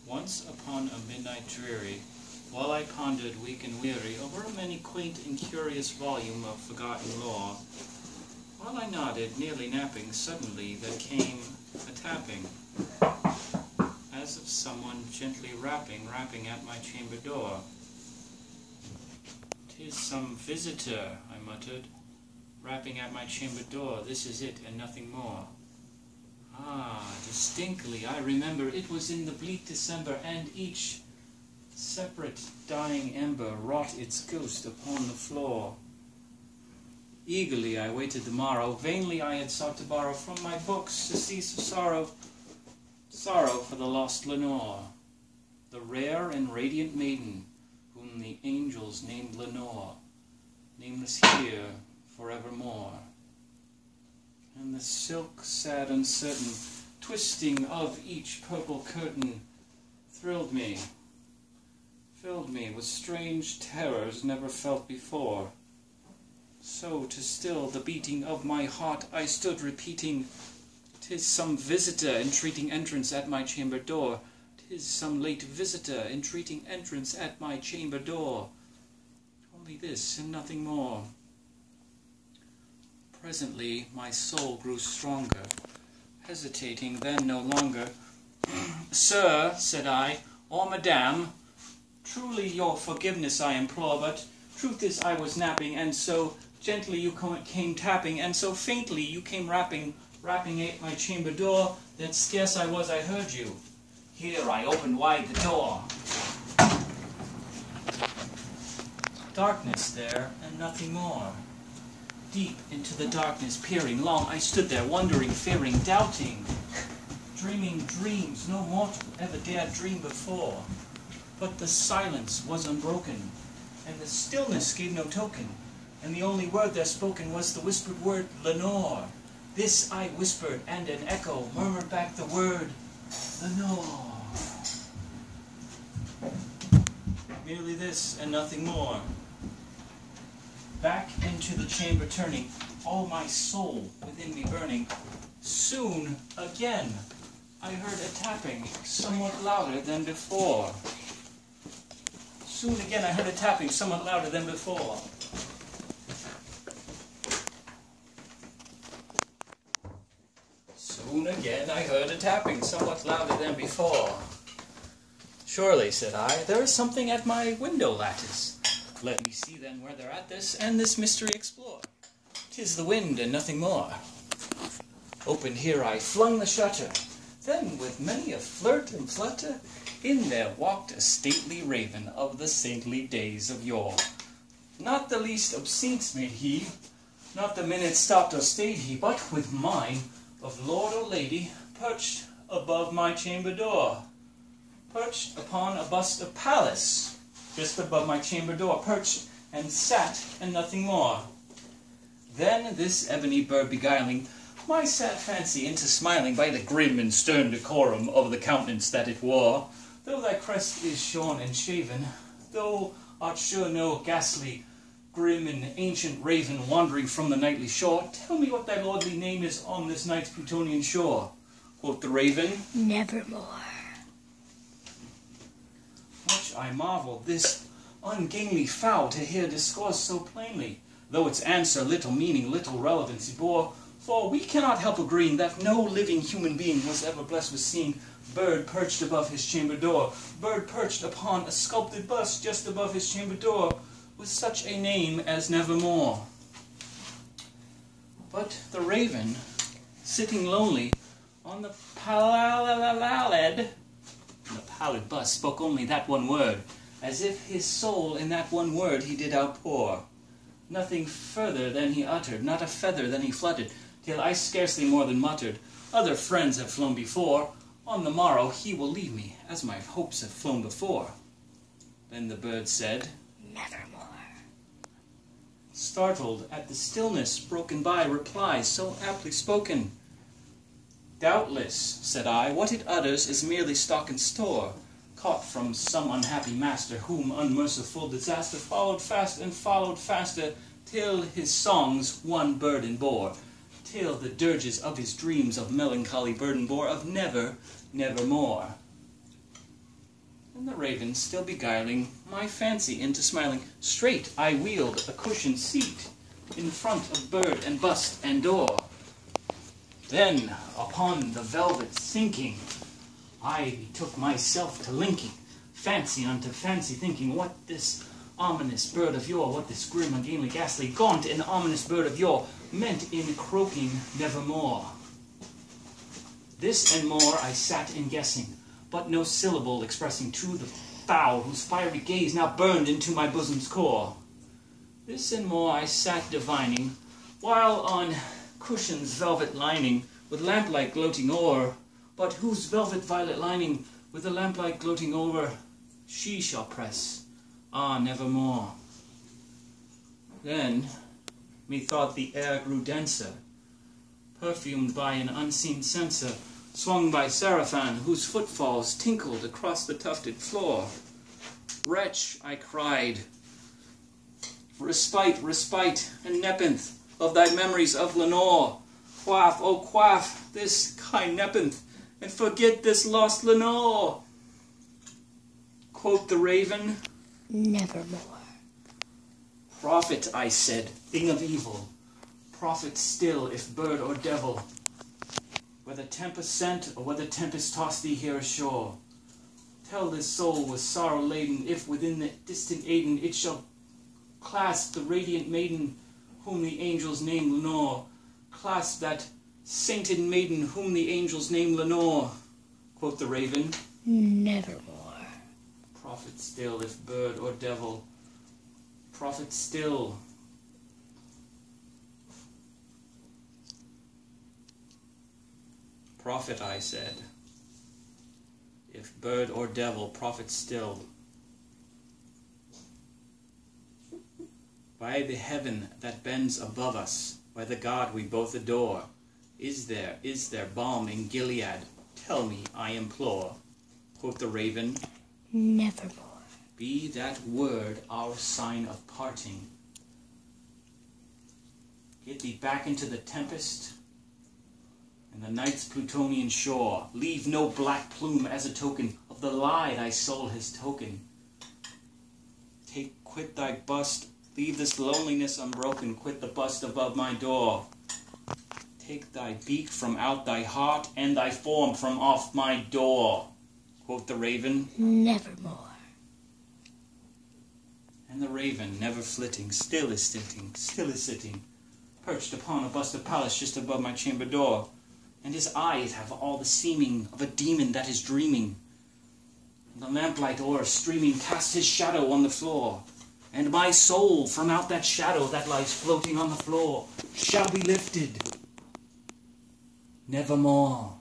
Once upon a midnight dreary, while I pondered weak and weary over a many quaint and curious volume of forgotten lore, while I nodded, nearly napping, suddenly there came a tapping, as of someone gently rapping at my chamber door. "'Tis some visitor," I muttered, "rapping at my chamber door. This is it, and nothing more." Ah, distinctly I remember it was in the bleak December, and each separate dying ember wrought its ghost upon the floor. Eagerly I waited the morrow, vainly I had sought to borrow from my books to cease of sorrow for the lost Lenore, the rare and radiant maiden whom the angels named Lenore, nameless here forevermore. And the silk, sad, uncertain twisting of each purple curtain thrilled me, filled me with strange terrors never felt before. So to still the beating of my heart I stood repeating, "'Tis some visitor entreating entrance at my chamber door. 'Tis some late visitor entreating entrance at my chamber door. Only this and nothing more." Presently my soul grew stronger, hesitating then no longer. "Sir," said I, "or madame, truly your forgiveness I implore, but truth is I was napping, and so gently you came tapping, and so faintly you came rapping at my chamber door, that scarce I heard you. Here I opened wide the door. Darkness there, and nothing more. Deep into the darkness peering, long I stood there, wondering, fearing, doubting, dreaming dreams no mortal ever dared dream before. But the silence was unbroken, and the stillness gave no token, and the only word there spoken was the whispered word, Lenore. This I whispered, and an echo murmured back the word, Lenore. Merely this, and nothing more. Back into the chamber turning, all my soul within me burning, soon again I heard a tapping, somewhat louder than before. Soon again I heard a tapping, somewhat louder than before. Soon again I heard a tapping, somewhat louder than before. "Surely," said I, "there is something at my window lattice. Let me see then where they're at this, and this mystery explore. 'Tis the wind and nothing more." Open here I flung the shutter. Then with many a flirt and flutter, in there walked a stately raven of the saintly days of yore. Not the least obeisance made he, not the minute stopped or stayed he, but with mine of lord or lady perched above my chamber door, perched upon a bust of Pallas, just above my chamber door, perched and sat, and nothing more. Then this ebony bird beguiling my sad fancy into smiling by the grim and stern decorum of the countenance that it wore. "Though thy crest is shorn and shaven, thou art sure no ghastly, grim and ancient raven wandering from the nightly shore. Tell me what thy lordly name is on this night's Plutonian shore." Quoth the raven, "Nevermore." Much I marveled this ungainly fowl to hear discourse so plainly, though its answer little meaning, little relevancy bore. For we cannot help agreeing that no living human being was ever blessed with seeing bird perched above his chamber door, bird perched upon a sculpted bust just above his chamber door, with such a name as Nevermore. But the raven, sitting lonely on the pallid bust, spoke only that one word, as if his soul in that one word he did outpour. Nothing further than he uttered, not a feather than he fluttered, till I scarcely more than muttered, "Other friends have flown before, on the morrow he will leave me, as my hopes have flown before." Then the bird said, "Nevermore." Startled at the stillness broken by replies so aptly spoken. "Doubtless," said I, "what it utters is merely stock and store, caught from some unhappy master, whom unmerciful disaster followed fast and followed faster, till his songs one burden bore, till the dirges of his dreams of melancholy burden bore, of never, nevermore." And the raven, still beguiling my fancy into smiling, straight I wheeled a cushioned seat in front of bird and bust and door. Then, upon the velvet sinking, I betook myself to linking fancy unto fancy, thinking what this ominous bird of yore, what this grim, ungainly, ghastly, gaunt, and ominous bird of yore meant in croaking nevermore. This and more I sat in guessing, but no syllable expressing to the fowl whose fiery gaze now burned into my bosom's core. This and more I sat divining, while on cushions velvet lining, with lamplight gloating o'er, but whose velvet violet lining, with the lamplight gloating over, she shall press, ah, nevermore. Then, methought the air grew denser, perfumed by an unseen censer, swung by Seraphan, whose footfalls tinkled across the tufted floor. Wretch, I cried, respite, respite, and nepenthe of thy memories of Lenore. Quaff, oh quaff, this kind nepenthe, and forget this lost Lenore. Quoth the raven, nevermore. Prophet, I said, thing of evil, prophet still, if bird or devil, whether tempest sent or whether tempest tossed thee here ashore, tell this soul with sorrow laden, if within the distant Aden it shall clasp the radiant maiden whom the angels name Lenore, clasp that sainted maiden whom the angels name Lenore. Quoth the raven, nevermore. Prophet still, if bird or devil, prophet still. Prophet, I said, if bird or devil, prophet still. By the heaven that bends above us, by the God we both adore, is there balm in Gilead? Tell me, I implore. Quoth the raven, nevermore. Be that word our sign of parting. Get thee back into the tempest and the night's Plutonian shore. Leave no black plume as a token of the lie thy soul has token. Quit thy bust, leave this loneliness unbroken, quit the bust above my door. Take thy beak from out thy heart, and thy form from off my door. Quoth the raven, nevermore. And the raven, never flitting, still is sitting, perched upon a bust of Pallas just above my chamber door. And his eyes have all the seeming of a demon that is dreaming. And the lamplight o'er streaming casts his shadow on the floor. And my soul from out that shadow that lies floating on the floor shall be lifted nevermore.